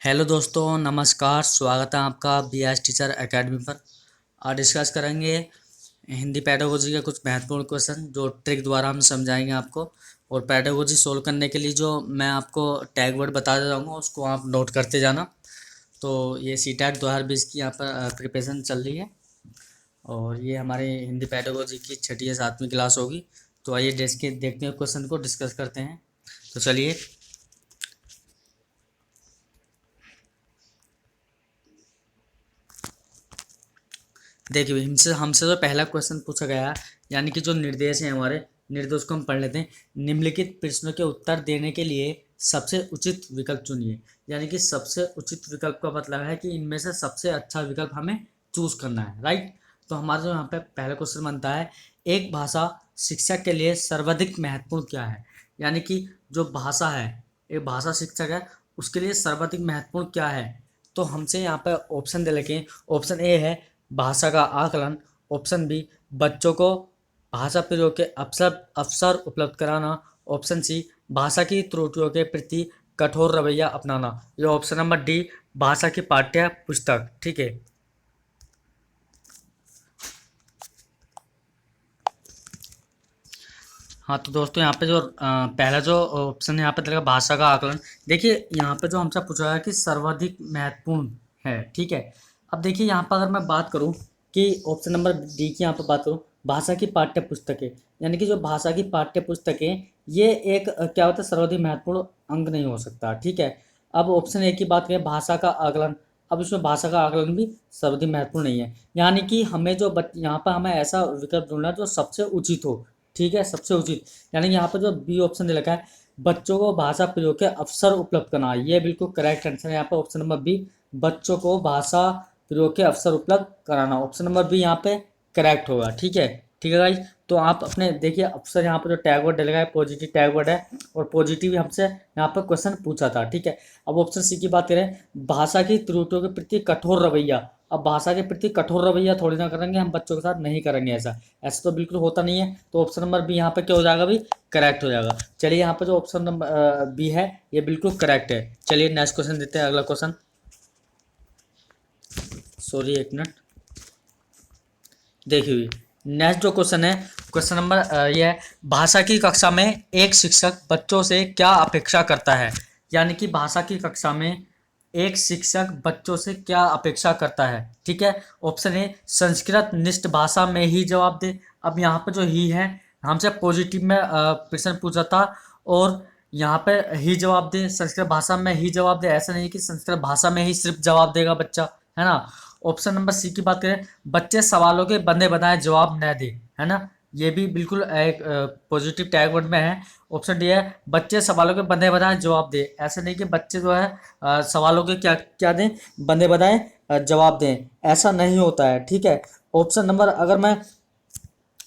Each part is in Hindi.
हेलो दोस्तों, नमस्कार। स्वागत है आपका बीएस टीचर एकेडमी पर। आज डिस्कस करेंगे हिंदी पेडागोजी के कुछ महत्वपूर्ण क्वेश्चन जो ट्रिक द्वारा हम समझाएंगे आपको। और पेडागोजी सोल्व करने के लिए जो मैं आपको टैग वर्ड बता जाऊँगा उसको आप नोट करते जाना। तो ये सीटेट 2020 की यहाँ पर प्रिपरेशन चल रही है और ये हमारे हिंदी पेडागोजी की 6ठी या 7वीं क्लास होगी। तो आइए देखते हैं क्वेश्चन को, डिस्कस करते हैं। तो चलिए, देखिए हमसे हमसे जो पहला क्वेश्चन पूछा गया है, यानी कि जो निर्देश हैं हमारे निर्देश को हम पढ़ लेते हैं। निम्नलिखित प्रश्नों के उत्तर देने के लिए सबसे उचित विकल्प चुनिए। यानी कि सबसे उचित विकल्प का मतलब है कि इनमें से सबसे अच्छा विकल्प हमें चूज करना है, राइट। तो हमारा जो यहाँ पे पहला क्वेश्चन बनता है, एक भाषा शिक्षक के लिए सर्वाधिक महत्वपूर्ण क्या है। यानी कि जो भाषा है, एक भाषा शिक्षक है, उसके लिए सर्वाधिक महत्वपूर्ण क्या है। तो हमसे यहाँ पे ऑप्शन दे रखे हैं। ऑप्शन ए है भाषा का आकलन। ऑप्शन बी, बच्चों को भाषा प्रयोग के अवसर अवसर उपलब्ध कराना। ऑप्शन सी, भाषा की त्रुटियों के प्रति कठोर रवैया अपनाना। ये ऑप्शन नंबर डी, भाषा की पाठ्य पुस्तक। ठीक है। हाँ, तो दोस्तों यहाँ पे जो पहला जो ऑप्शन यहाँ पे दिया भाषा का आकलन। देखिए यहाँ पे जो हमसे पूछा है कि सर्वाधिक महत्वपूर्ण है, ठीक है। अब देखिए यहाँ पर अगर मैं बात करूँ कि ऑप्शन नंबर डी की यहाँ पर बात करूँ, भाषा की पाठ्य पुस्तकें, यानी कि जो भाषा की पाठ्य पुस्तकें, ये एक क्या होता है, सर्वाधिक महत्वपूर्ण अंग नहीं हो सकता, ठीक है। अब ऑप्शन ए की बात करें, भाषा का आकलन। अब इसमें भाषा का आकलन भी सर्वाधिक महत्वपूर्ण नहीं है। यानी कि हमें जो यहाँ पर हमें ऐसा विकल्प ढूंढना है जो सबसे उचित हो, ठीक है, सबसे उचित। यानी कि यहाँ पर जो बी ऑप्शन दे रखा है, बच्चों को भाषा प्रयोग के अवसर उपलब्ध करना, ये बिल्कुल करेक्ट आंसर है। यहाँ पर ऑप्शन नंबर बी, बच्चों को भाषा प्रयोग के अवसर उपलब्ध कराना, ऑप्शन नंबर बी यहाँ पे करेक्ट होगा। ठीक है, ठीक है गाइज। तो आप अपने देखिए अवसर, यहाँ पर जो टैग वर्ड डलेगा है पॉजिटिव टैग वर्ड है, और पॉजिटिव हमसे यहाँ पर क्वेश्चन पूछा था, ठीक है। अब ऑप्शन सी की बात करें, भाषा की त्रुटियों के प्रति कठोर रवैया। अब भाषा के प्रति कठोर रवैया थोड़ी ना करेंगे हम, बच्चों के साथ नहीं करेंगे ऐसा, ऐसा तो बिल्कुल होता नहीं है। तो ऑप्शन नंबर बी यहाँ पे क्या हो जाएगा, भी करेक्ट हो जाएगा। चलिए यहाँ पे जो ऑप्शन नंबर बी है ये बिल्कुल करेक्ट है। चलिए नेक्स्ट क्वेश्चन देते हैं, अगला क्वेश्चन। सॉरी, एक मिनट। देखिए नेक्स्ट जो क्वेश्चन है, क्वेश्चन नंबर ये है, भाषा की कक्षा में एक शिक्षक बच्चों से क्या अपेक्षा करता है। यानी कि भाषा की कक्षा में एक शिक्षक बच्चों से क्या अपेक्षा करता है, ठीक है। ऑप्शन ए, संस्कृत निष्ठ भाषा में ही जवाब दे। अब यहाँ पे जो ही है हमसे पॉजिटिव में प्रश्न पूछा था, और यहाँ पे ही जवाब दे, संस्कृत भाषा में ही जवाब दे। ऐसा नहीं कि संस्कृत भाषा में ही सिर्फ जवाब देगा बच्चा, है ना। ऑप्शन नंबर सी की बात करें, बच्चे सवालों के बंदे बनाए जवाब न दे, है ना, ये भी बिल्कुल एक पॉजिटिव टैग वर्ड में है। ऑप्शन डी है, बच्चे सवालों के बंदे बनाए जवाब दे। ऐसा नहीं कि बच्चे जो है सवालों के क्या क्या दें, बंदे बनाए जवाब दें, ऐसा नहीं होता है, ठीक है। ऑप्शन नंबर, अगर मैं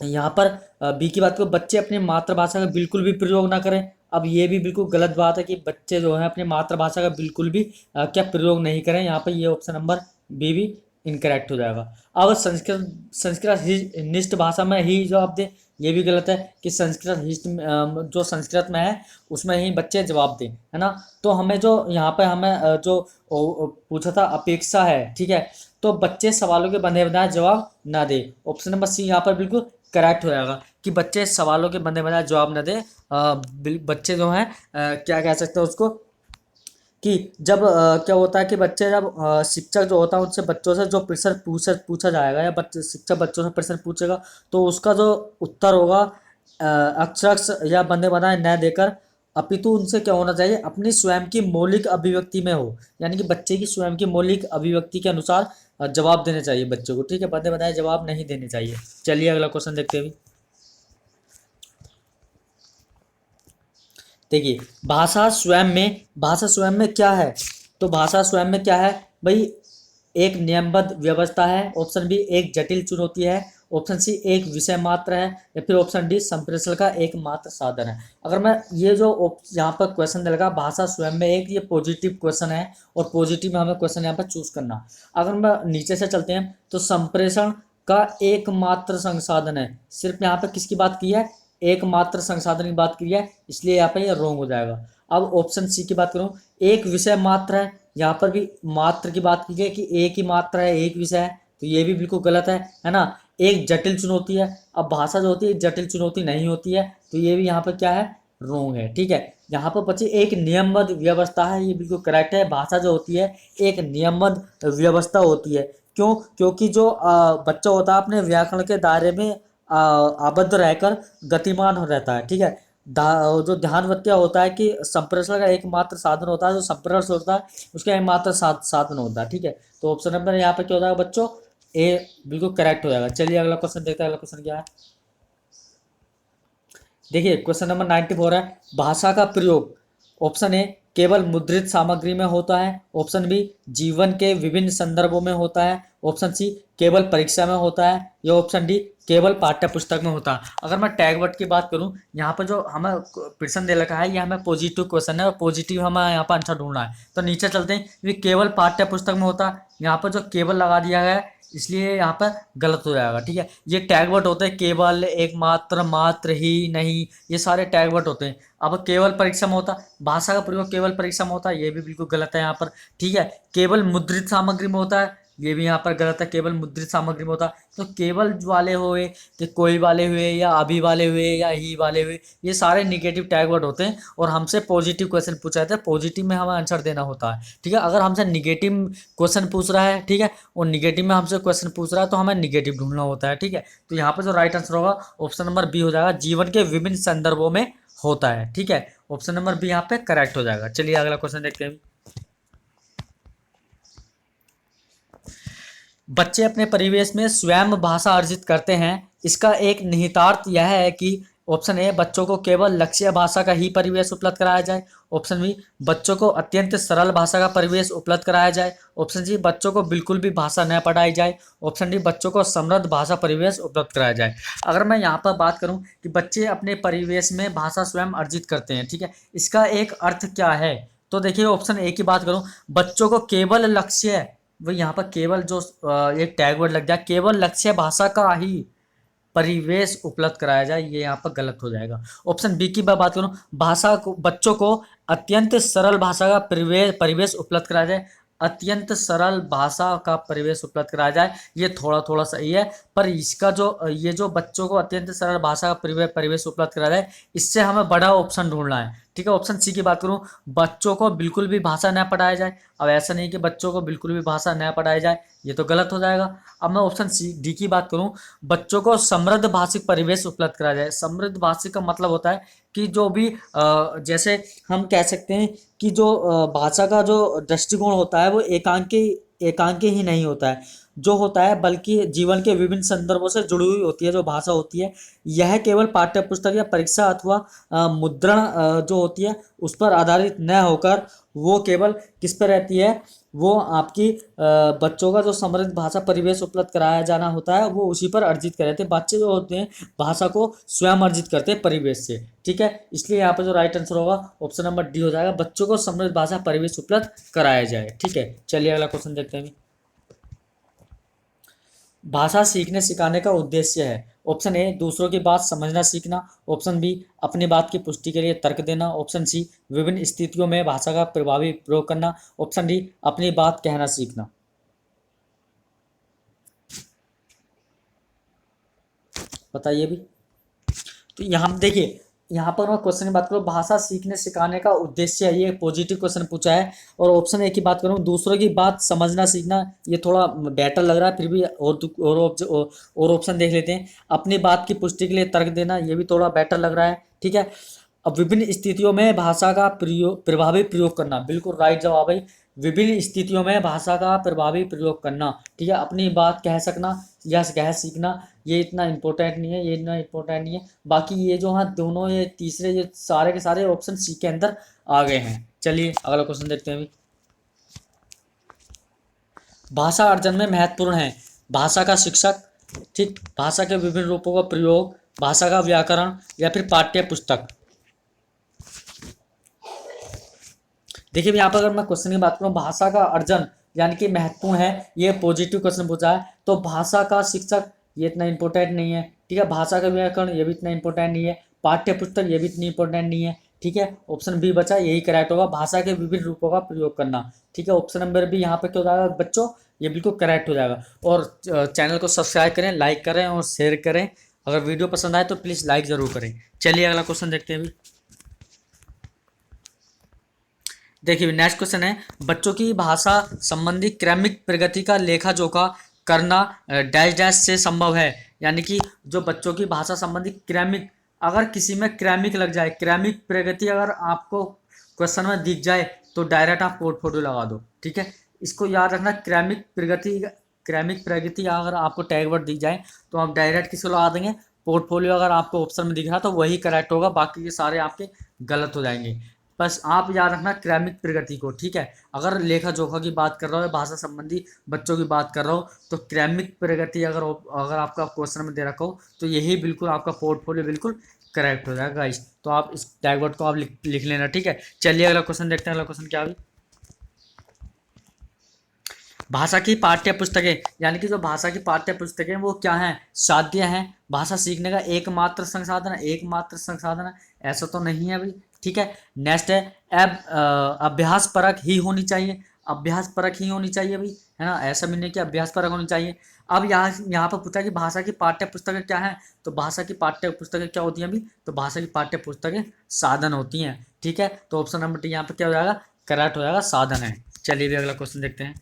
यहाँ पर बी की बात करूँ, बच्चे अपनी मातृभाषा का बिल्कुल भी प्रयोग ना करें। अब ये भी बिल्कुल गलत बात है कि बच्चे जो है अपनी मातृभाषा का बिल्कुल भी क्या प्रयोग नहीं करें। यहाँ पर ये ऑप्शन नंबर बी भी इनकरेक्ट हो जाएगा। अब संस्कृत निष्ठ भाषा में ही जवाब दे, ये भी गलत है कि संस्कृत जो संस्कृत में है उसमें ही बच्चे जवाब दें, है ना। तो हमें जो यहाँ पे हमें जो पूछा था अपेक्षा है, ठीक है। तो बच्चे सवालों के बंधे बनाए जवाब ना दे, ऑप्शन नंबर सी यहाँ पर बिल्कुल करेक्ट हो जाएगा कि बच्चे सवालों के बंधे बनाए जवाब ना दे। बच्चे जो हैं क्या कह सकते हैं उसको, कि जब क्या होता है कि बच्चे जब शिक्षक जो होता है उनसे बच्चों से जो प्रश्न पूछा जाएगा, या बच्चे शिक्षक बच्चों से प्रश्न पूछेगा, तो उसका जो उत्तर होगा अक्षरश या बंदे बनाए न देकर, अपितु उनसे क्या होना चाहिए, अपनी स्वयं की मौलिक अभिव्यक्ति में हो। यानी कि बच्चे की स्वयं की मौलिक अभिव्यक्ति के अनुसार जवाब देने चाहिए बच्चों को, ठीक है। बंदे बनाए जवाब नहीं देने चाहिए। चलिए अगला क्वेश्चन देखते हैं। देखिए भाषा स्वयं में क्या है। तो भाषा स्वयं में क्या है भाई, एक नियमबद्ध व्यवस्था है। ऑप्शन बी, एक जटिल चुनौती है। ऑप्शन सी, एक विषय मात्र है। या फिर ऑप्शन डी, संप्रेषण का एक मात्र साधन है। अगर मैं ये जो यहाँ पर क्वेश्चन लगा भाषा स्वयं में एक, ये पॉजिटिव क्वेश्चन है, और पॉजिटिव में हमें क्वेश्चन यहाँ पर चूज करना। अगर मैं नीचे से चलते हैं, तो संप्रेषण का एकमात्र संसाधन है, सिर्फ यहाँ पर किसकी बात की है, एकमात्र संसाधन की बात की है, इसलिए यहाँ पे ये रॉन्ग हो जाएगा। अब ऑप्शन सी की बात करूँ, एक विषय मात्र है, यहाँ पर भी मात्र की बात की है कि एक ही मात्र है, एक विषय है, तो ये भी बिल्कुल गलत है ना। एक जटिल चुनौती है, अब भाषा जो होती है जटिल चुनौती नहीं होती है, तो ये भी यहाँ पर क्या है, रॉन्ग है। ठीक है, यहाँ पर बच्चे एक नियमबद्ध व्यवस्था है, ये बिल्कुल करेक्ट है। भाषा जो होती है एक नियमबद्ध व्यवस्था होती है। क्यों? क्योंकि जो बच्चा होता है अपने व्याकरण के दायरे में आबद्ध रहकर गतिमान हो रहता है। ठीक है, जो ध्यान होता है कि संप्रेषण का एकमात्र साधन होता है, जो संप्रेषण होता है उसका एकमात्र साधन होता है। ठीक है, तो ऑप्शन नंबर यहाँ पे क्या हो जाएगा बच्चों, ए बिल्कुल करेक्ट हो जाएगा। चलिए अगला क्वेश्चन देखते हैं, अगला क्वेश्चन क्या है। देखिए क्वेश्चन नंबर 94 है, भाषा का प्रयोग ऑप्शन ए केवल मुद्रित सामग्री में होता है, ऑप्शन बी जीवन के विभिन्न संदर्भों में होता है, ऑप्शन सी केवल परीक्षा में होता है, या ऑप्शन डी केवल पाठ्य पुस्तक में होता है। अगर मैं टैग वर्ड की बात करूं, यहाँ पर जो हमें प्रश्न दे रखा है ये हमें पॉजिटिव क्वेश्चन है और पॉजिटिव हमें यहाँ पर आंसर ढूंढना है। तो नीचे चलते हैं, ये केवल पाठ्य पुस्तक में होता है, यहाँ पर जो केवल लगा दिया गया है इसलिए यहाँ पर गलत हो जाएगा। ठीक है, ये टैग वर्ड होते हैं, केवल, एकमात्र, मात्र, ही, नहीं, ये सारे टैग वर्ड होते हैं। अब केवल परीक्षा में होता, भाषा का प्रयोग केवल परीक्षा में होता है, ये भी बिल्कुल गलत है यहाँ पर। ठीक है, केवल मुद्रित सामग्री में होता है, ये भी यहाँ पर गलत है, केवल मुद्रित सामग्री में होता है। तो केवल वाले हुए, तो कोई वाले हुए, या अभी वाले हुए, या ही वाले हुए, ये सारे निगेटिव टैग वर्ड होते हैं और हमसे पॉजिटिव क्वेश्चन पूछा जाता है, पॉजिटिव में हमें आंसर देना होता है। ठीक है, अगर हमसे निगेटिव क्वेश्चन पूछ रहा है, ठीक है, और निगेटिव में हमसे क्वेश्चन पूछ रहा है तो हमें निगेटिव ढूंढना होता है। ठीक है, तो यहाँ पर जो राइट आंसर होगा ऑप्शन नंबर बी हो जाएगा, जीवन के विभिन्न संदर्भों में होता है। ठीक है, ऑप्शन नंबर बी यहाँ पे करेक्ट हो जाएगा। चलिए अगला क्वेश्चन देखते हैं। बच्चे अपने परिवेश में स्वयं भाषा अर्जित करते हैं, इसका एक निहितार्थ यह है कि ऑप्शन ए बच्चों को केवल लक्ष्य भाषा का ही परिवेश उपलब्ध कराया जाए, ऑप्शन बी बच्चों को अत्यंत सरल भाषा का परिवेश उपलब्ध कराया जाए, ऑप्शन सी बच्चों को बिल्कुल भी भाषा न पढ़ाई जाए, ऑप्शन डी बच्चों को समृद्ध भाषा परिवेश उपलब्ध कराया जाए। अगर मैं यहाँ पर बात करूँ कि बच्चे अपने परिवेश में भाषा स्वयं अर्जित करते हैं, ठीक है, इसका एक अर्थ क्या है, तो देखिए ऑप्शन ए की बात करूँ, बच्चों को केवल लक्ष्य, वही यहाँ पर केवल जो एक टैग वर्ड लग जाए, केवल लक्ष्य भाषा का ही परिवेश उपलब्ध कराया जाए, ये यहाँ पर गलत हो जाएगा। ऑप्शन बी की मैं बात करूँ, भाषा को, बच्चों को अत्यंत सरल भाषा का परिवेश उपलब्ध कराया जाए, अत्यंत सरल भाषा का परिवेश उपलब्ध कराया जाए, ये थोड़ा थोड़ा सही है, पर इसका जो ये जो बच्चों को अत्यंत सरल भाषा का परिवेश उपलब्ध कराया जाए, इससे हमें बड़ा ऑप्शन ढूंढना है। ठीक है, ऑप्शन सी की बात करूं, बच्चों को बिल्कुल भी भाषा न पढ़ाया जाए। अब ऐसा नहीं कि बच्चों को बिल्कुल भी भाषा न पढ़ाई जाए, ये तो गलत हो जाएगा। अब मैं ऑप्शन सी डी की बात करूं, बच्चों को समृद्ध भाषिक परिवेश उपलब्ध कराया जाए। समृद्ध भाषिक का मतलब होता है कि जो भी जैसे हम कह सकते हैं कि जो भाषा का जो दृष्टिकोण होता है वो एकांकी ही नहीं होता है, जो होता है बल्कि जीवन के विभिन्न संदर्भों से जुड़ी हुई होती है। जो भाषा होती है यह केवल पाठ्य पुस्तक या परीक्षा अथवा मुद्रण जो होती है उस पर आधारित न होकर वो केवल किस पर रहती है, वो आपकी बच्चों का जो समृद्ध भाषा परिवेश उपलब्ध कराया जाना होता है वो उसी पर अर्जित कर रहे थे। बच्चे जो होते हैं भाषा को स्वयं अर्जित करते हैं परिवेश से। ठीक है, इसलिए यहाँ पर जो राइट आंसर होगा ऑप्शन नंबर डी हो जाएगा, बच्चों को समृद्ध भाषा परिवेश उपलब्ध कराया जाए। ठीक है, चलिए अगला क्वेश्चन देखते हैं। भाषा सीखने सिखाने का उद्देश्य है, ऑप्शन ए दूसरों की बात समझना सीखना, ऑप्शन बी अपनी बात की पुष्टि के लिए तर्क देना, ऑप्शन सी विभिन्न स्थितियों में भाषा का प्रभावी प्रयोग करना, ऑप्शन डी अपनी बात कहना सीखना। बताइए भी। तो यहाँ देखिए, यहाँ पर मैं क्वेश्चन की बात करूँ, भाषा सीखने सिखाने का उद्देश्य है, ये पॉजिटिव क्वेश्चन पूछा है। और ऑप्शन ए की बात करूँ, दूसरों की बात समझना सीखना, ये थोड़ा बेटर लग रहा है, फिर भी और ऑप्शन देख लेते हैं। अपनी बात की पुष्टि के लिए तर्क देना, ये भी थोड़ा बेटर लग रहा है। ठीक है, अब विभिन्न स्थितियों में भाषा का प्रभावी प्रयोग करना, बिल्कुल राइट जवाब है। विभिन्न स्थितियों में भाषा का प्रभावी प्रयोग करना, ठीक है, अपनी बात कह सकना या कह सीखना, ये इतना इम्पोर्टेंट नहीं है, ये इतना इम्पोर्टेंट नहीं है। बाकी ये जो हाँ दोनों, ये तीसरे, ये सारे के सारे ऑप्शन सी के अंदर आ गए हैं। चलिए अगला क्वेश्चन देखते हैं अभी। भाषा अर्जन में महत्वपूर्ण है भाषा का शिक्षक, ठीक, भाषा के विभिन्न रूपों का प्रयोग, भाषा का व्याकरण, या फिर पाठ्य पुस्तक। देखिए यहाँ पर अगर मैं क्वेश्चन की बात करूँ, भाषा का अर्जन यानी कि महत्वपूर्ण है, ये पॉजिटिव क्वेश्चन पूछा है, तो भाषा का शिक्षक ये इतना इंपॉर्टेंट नहीं है। ठीक है, भाषा का व्याकरण ये भी इतना इंपॉर्टेंट नहीं है, पाठ्य पुस्तक ये भी इतनी इंपॉर्टेंट नहीं है, ठीक है। ऑप्शन बी बचा, यही करेक्ट होगा, भाषा के विभिन्न रूपों का प्रयोग करना, ठीक है। ऑप्शन नंबर बी यहाँ पे क्या हो जाएगा बच्चों, ये बिल्कुल करेक्ट हो जाएगा। और चैनल को सब्सक्राइब करें, लाइक करें और शेयर करें। अगर वीडियो पसंद आए तो प्लीज़ लाइक ज़रूर करें। चलिए अगला क्वेश्चन देखते हैं अभी। देखिए नेक्स्ट क्वेश्चन है, बच्चों की भाषा संबंधी क्रमिक प्रगति का लेखा जोखा करना डैश डैश से संभव है। यानी कि जो बच्चों की भाषा संबंधी क्रमिक, अगर किसी में क्रमिक लग जाए, क्रमिक प्रगति अगर आपको क्वेश्चन में दिख जाए तो डायरेक्ट आप पोर्टफोलियो लगा दो, ठीक है। इसको याद रखना, क्रमिक प्रगति अगर आपको टैग वर्ड दिख जाए तो आप डायरेक्ट किसको लगा देंगे, पोर्टफोलियो। अगर आपको ऑप्शन में दिख रहा तो वही करेक्ट होगा, बाकी के सारे आपके गलत हो जाएंगे। बस आप याद रखना क्रमिक प्रगति को, ठीक है। अगर लेखा जोखा की बात कर रहा हो, भाषा संबंधी बच्चों की बात कर रहा हो, तो क्रमिक प्रगति अगर आपका क्वेश्चन में दे रखा हो तो यही बिल्कुल आपका पोर्टफोलियो बिल्कुल करेक्ट हो जाएगा गाइस। तो आप इस टैग वर्ड को आप लिख लेना, ठीक है। चलिए अगला क्वेश्चन देखते हैं। अगला क्वेश्चन क्या है, भाषा की पाठ्य पुस्तकें, यानी कि जो भाषा की पाठ्य पुस्तकें वो क्या हैं, साध्य हैं, भाषा सीखने का एकमात्र संसाधन है, एकमात्र संसाधन है, ऐसा तो नहीं है भाई, ठीक है। नेक्स्ट है अभ्यास परक ही होनी चाहिए, अभ्यास परक ही होनी चाहिए भाई, है ना, ऐसा भी नहीं कि अभ्यास परक होनी चाहिए। अब यहाँ पर पूछा कि भाषा की पाठ्य पुस्तकें क्या हैं, तो भाषा की पाठ्य पुस्तकें क्या होती हैं अभी, तो भाषा की पाठ्य पुस्तकें साधन होती हैं, ठीक है। तो ऑप्शन नंबर डी यहाँ पर क्या हो जाएगा, करेक्ट हो जाएगा, साधन है। चलिए भी अगला क्वेश्चन देखते हैं।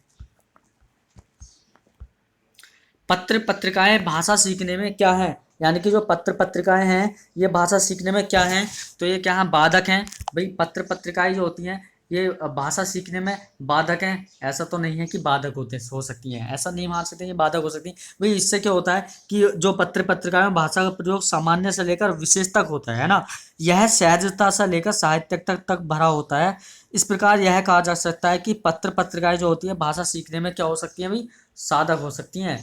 पत्र पत्रिकाएं भाषा सीखने में क्या है, यानी कि जो पत्र पत्रिकाएं हैं ये भाषा सीखने में क्या हैं, तो ये क्या हैं, बाधक हैं भाई। पत्र पत्रिकाएं जो होती हैं ये भाषा सीखने में बाधक हैं, ऐसा तो नहीं है कि बाधक हो सकती हैं, ऐसा नहीं मान सकते ये बाधक हो सकती हैं भाई। इससे क्या होता है कि जो पत्र पत्रिकाएं में भाषा का प्रयोग सामान्य से लेकर विशेष तक होता है ना, यह सहजता से लेकर साहित्य तक भरा होता है। इस प्रकार यह कहा जा सकता है कि पत्र पत्रिकाएं जो होती है भाषा सीखने में क्या हो सकती हैं भाई, साधक हो सकती हैं,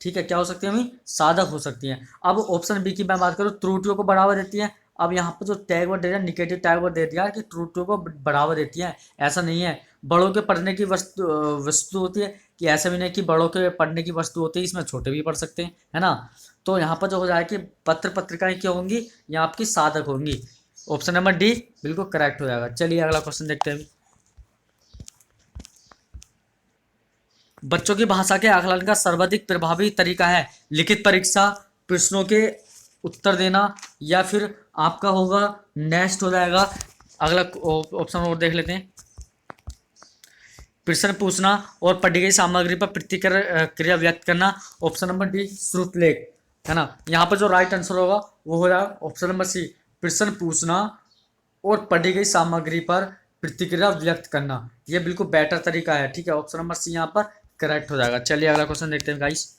ठीक है। क्या हो सकती है भाई, साधक हो सकती हैं। अब ऑप्शन बी की मैं बात करूँ, त्रुटियों को बढ़ावा देती है। अब यहाँ पर जो टैग वर्ड दे दिया, निगेटिव टैग वर्ड दे दिया कि त्रुटियों को बढ़ावा देती है, ऐसा नहीं है। बड़ों के पढ़ने की वस्तु होती है, कि ऐसा भी नहीं कि बड़ों के पढ़ने की वस्तु होती है, इसमें छोटे भी पढ़ सकते हैं, है ना। तो यहाँ पर जो हो जाए कि पत्र पत्रिकाएं क्या होंगी, ये आपकी साधक होंगी। ऑप्शन नंबर डी बिल्कुल करेक्ट हो जाएगा। चलिए अगला क्वेश्चन देखते हैं। बच्चों की भाषा के आकलन का सर्वाधिक प्रभावी तरीका है लिखित परीक्षा, प्रश्नों के उत्तर देना, या फिर आपका होगा नेक्स्ट हो जाएगा। अगला ऑप्शन और देख लेते हैं, प्रश्न पूछना और पढ़ी गई सामग्री पर प्रतिक्रिया व्यक्त करना। ऑप्शन नंबर डी श्रुतलेख, है ना। यहाँ पर जो राइट आंसर होगा वो हो जाएगा ऑप्शन नंबर सी, प्रश्न पूछना और पढ़ी गई सामग्री पर प्रतिक्रिया व्यक्त करना, ये बिल्कुल बेटर तरीका है, ठीक है। ऑप्शन नंबर सी यहाँ पर करेक्ट हो जाएगा। चलिए अगला क्वेश्चन देखते हैं गाइस।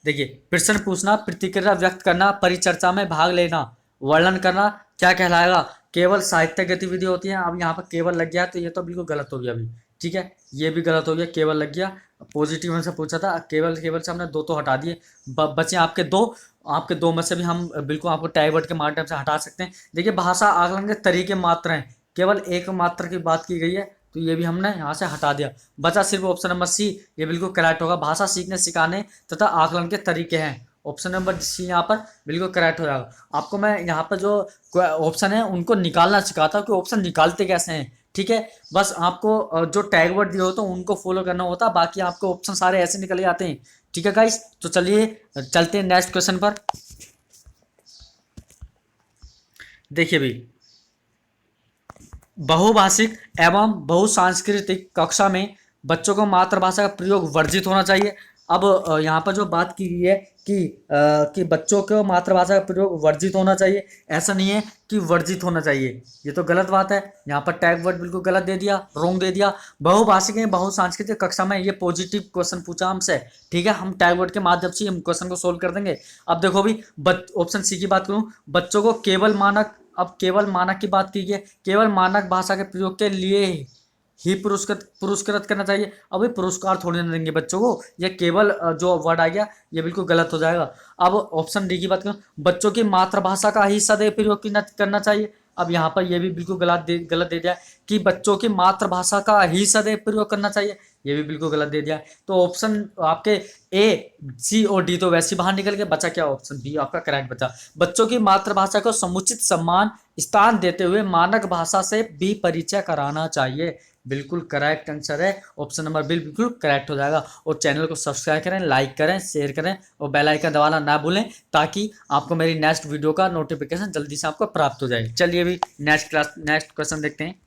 देखिए प्रश्न पूछना, प्रतिक्रिया व्यक्त करना, परिचर्चा में भाग लेना, वर्णन करना क्या कहलाएगा, केवल साहित्य गतिविधि होती है। अब यहाँ पर केवल लग गया तो ये तो बिल्कुल गलत हो गया अभी, ठीक है, ये भी गलत हो गया, केवल लग गया। पॉजिटिव में से पूछा था, केवल से हमने दो तो हटा दिए, बचे आपके दो में से भी हम बिल्कुल आपको टैग वर्ड के माध्यम से हटा सकते हैं। देखिए भाषा आकलन के तरीके मात्र हैं, केवल एक मात्र की बात की गई है, तो ये भी हमने यहाँ से हटा दिया। बचा सिर्फ ऑप्शन नंबर सी, ये बिल्कुल करेक्ट होगा, भाषा सीखने सिखाने तथा आकलन के तरीके हैं। ऑप्शन नंबर सी यहाँ पर बिल्कुल करेक्ट हो जाएगा। आपको मैं यहाँ पर जो ऑप्शन है उनको निकालना सिखाता हूँ कि ऑप्शन निकालते कैसे हैं, ठीक है। बस आपको जो टैग वर्ड दिए होते हैं उनको फॉलो करना होता है, बाकी आपको ऑप्शन सारे ऐसे निकल जाते हैं, ठीक है गाइस। तो चलिए चलते हैं नेक्स्ट क्वेश्चन पर। देखिए भाई, बहुभाषिक एवं बहुसांस्कृतिक कक्षा में बच्चों को मातृभाषा का प्रयोग वर्जित होना चाहिए। अब यहाँ पर जो बात की गई है कि बच्चों को मातृभाषा का प्रयोग वर्जित होना चाहिए, ऐसा नहीं है कि वर्जित होना चाहिए, ये तो गलत बात है। यहाँ पर टैग वर्ड बिल्कुल गलत दे दिया, रॉन्ग दे दिया। बहुभाषिक है बहुसांस्कृतिक कक्षा में, ये पॉजिटिव क्वेश्चन पूछा हमसे, ठीक है। हम टैग वर्ड के माध्यम से हम क्वेश्चन को सोल्व कर देंगे। अब देखो भी ऑप्शन सी की बात करूँ, बच्चों को केवल मानक, अब केवल मानक की बात की है, केवल मानक भाषा के प्रयोग के लिए ही पुरस्कृत करना चाहिए। अभी पुरस्कार थोड़ी ना देंगे बच्चों को, ये केवल जो वर्ड आ गया ये बिल्कुल गलत हो जाएगा। अब ऑप्शन डी की बात करूं, बच्चों की मातृभाषा का ही सदैव प्रयोग करना चाहिए। अब यहाँ पर ये भी बिल्कुल गलत दे दिया कि बच्चों की मातृभाषा का ही सदैव प्रयोग करना चाहिए, ये भी बिल्कुल गलत दे दिया। तो ऑप्शन आपके ए, सी और डी तो वैसे ही बाहर निकल गए, बचा क्या? ऑप्शन बी आपका करेक्ट बचा। बच्चों की मातृभाषा को समुचित सम्मान स्थान देते हुए मानक भाषा से भी परिचय कराना चाहिए। बिल्कुल करेक्ट आंसर है ऑप्शन नंबर बी, बिल्कुल करेक्ट हो जाएगा। और चैनल को सब्सक्राइब करें, लाइक करें, शेयर करें और बेल आइकन दबाना ना भूलें, ताकि आपको मेरी नेक्स्ट वीडियो का नोटिफिकेशन जल्दी से आपको प्राप्त हो जाए। चलिए अभी नेक्स्ट क्वेश्चन देखते हैं।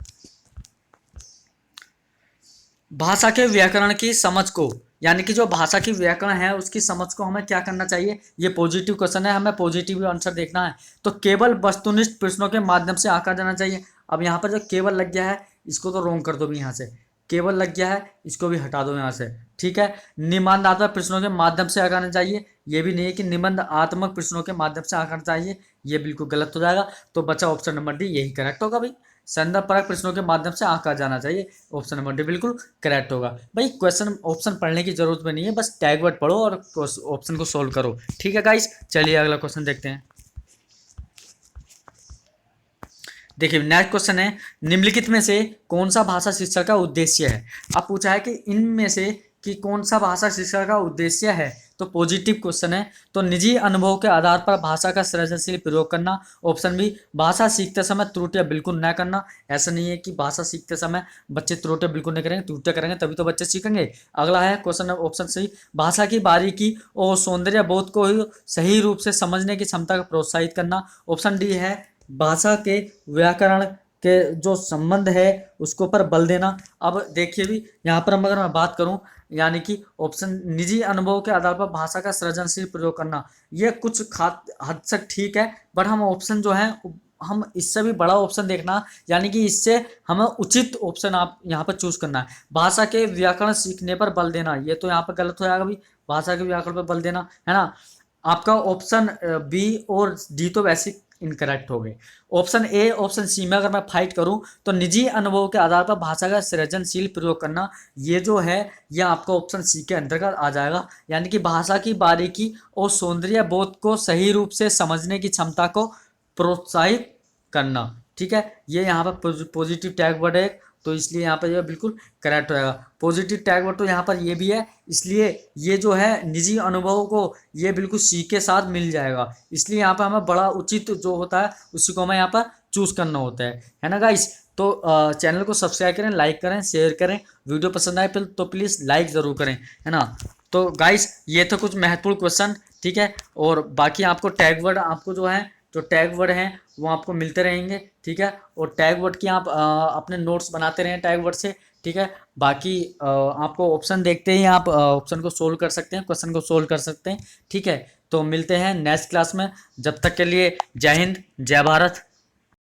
भाषा के व्याकरण की समझ को, यानी कि जो भाषा की व्याकरण है उसकी समझ को हमें क्या करना चाहिए? ये पॉजिटिव क्वेश्चन है, हमें पॉजिटिव आंसर देखना है। तो केवल वस्तुनिष्ठ प्रश्नों के माध्यम से आंका जाना चाहिए। अब यहाँ पर जो केवल लग गया है इसको तो रोंग कर दो भी, यहाँ से केवल लग गया है इसको भी हटा दो यहाँ से, ठीक है। निबंधात्मक प्रश्नों के माध्यम से आंकाना चाहिए, ये भी नहीं है कि निबंधात्मक प्रश्नों के माध्यम से आंकाना चाहिए, ये बिल्कुल गलत हो जाएगा। तो बचा ऑप्शन नंबर डी, यही करेक्ट होगा भाई। संदर्भ परक प्रश्नों के माध्यम से आंका जाना चाहिए, ऑप्शन नंबर डी बिल्कुल करेक्ट होगा भाई। क्वेश्चन ऑप्शन पढ़ने की जरूरत में नहीं है, बस टैग वर्ड पढ़ो और ऑप्शन को सोल्व करो, ठीक है गाइस। चलिए अगला क्वेश्चन देखते हैं। देखिए नेक्स्ट क्वेश्चन है, निम्नलिखित में से कौन सा भाषा शिक्षा का उद्देश्य है? अब पूछा है कि इनमें से कि कौन सा भाषा शिक्षा का उद्देश्य है, तो पॉजिटिव क्वेश्चन है। तो निजी अनुभव के आधार पर भाषा का सृजनशील प्रयोग करना, ऑप्शन बी भाषा सीखते समय त्रुटियां बिल्कुल न करना। ऐसा नहीं है कि भाषा सीखते समय बच्चे त्रुटियां बिल्कुल नहीं करेंगे, त्रुटियां करेंगे तभी तो बच्चे सीखेंगे। अगला है क्वेश्चन ऑप्शन सी, भाषा की बारीकी और सौंदर्य बोध को सही रूप से समझने की क्षमता को प्रोत्साहित करना। ऑप्शन डी है भाषा के व्याकरण के जो संबंध है उसको पर बल देना। अब देखिए भी यहाँ पर अगर मैं बात करूँ, यानी कि ऑप्शन निजी अनुभव के आधार पर भाषा का सृजनशील प्रयोग करना, ये कुछ हद तक ठीक है, बट हम ऑप्शन जो है हम इससे भी बड़ा ऑप्शन देखना, यानी कि इससे हमें उचित ऑप्शन आप यहाँ पर चूज करना है। भाषा के व्याकरण सीखने पर बल देना, ये तो यहाँ पर गलत हो जाएगा भाई, भाषा के व्याकरण पर बल देना है ना। आपका ऑप्शन बी और डी तो वैसे इनकरेक्ट हो गए। ऑप्शन ए ऑप्शन सी में अगर मैं फाइट करूं तो निजी अनुभव के आधार पर भाषा का सृजनशील प्रयोग करना, ये जो है यह आपका ऑप्शन सी के अंतर्गत आ जाएगा, यानी कि भाषा की बारीकी और सौंदर्य बोध को सही रूप से समझने की क्षमता को प्रोत्साहित करना, ठीक है। ये यहाँ पर पॉजिटिव टैग वर्ड है, तो इसलिए यहाँ पर यह बिल्कुल करेक्ट हो जाएगा। पॉजिटिव टैग वर्ड तो यहाँ पर ये भी है, इसलिए ये जो है निजी अनुभव को ये बिल्कुल सी के साथ मिल जाएगा, इसलिए यहाँ पर हमें बड़ा उचित जो होता है उसी को हमें यहाँ पर चूज करना होता है ना गाइस। तो चैनल को सब्सक्राइब करें, लाइक करें, शेयर करें, वीडियो पसंद आए तो प्लीज़ लाइक ज़रूर करें, है ना। तो गाइस ये तो कुछ महत्वपूर्ण क्वेश्चन, ठीक है। और बाकी आपको टैग वर्ड आपको जो है जो टैग वर्ड हैं वो आपको मिलते रहेंगे, ठीक है। और टैग वर्ड की आप अपने नोट्स बनाते रहें टैग वर्ड से, ठीक है। बाकी आपको ऑप्शन देखते ही आप ऑप्शन को सोल्व कर सकते हैं, क्वेश्चन को सोल्व कर सकते हैं, ठीक है। तो मिलते हैं नेक्स्ट क्लास में, जब तक के लिए जय हिंद, जय भारत।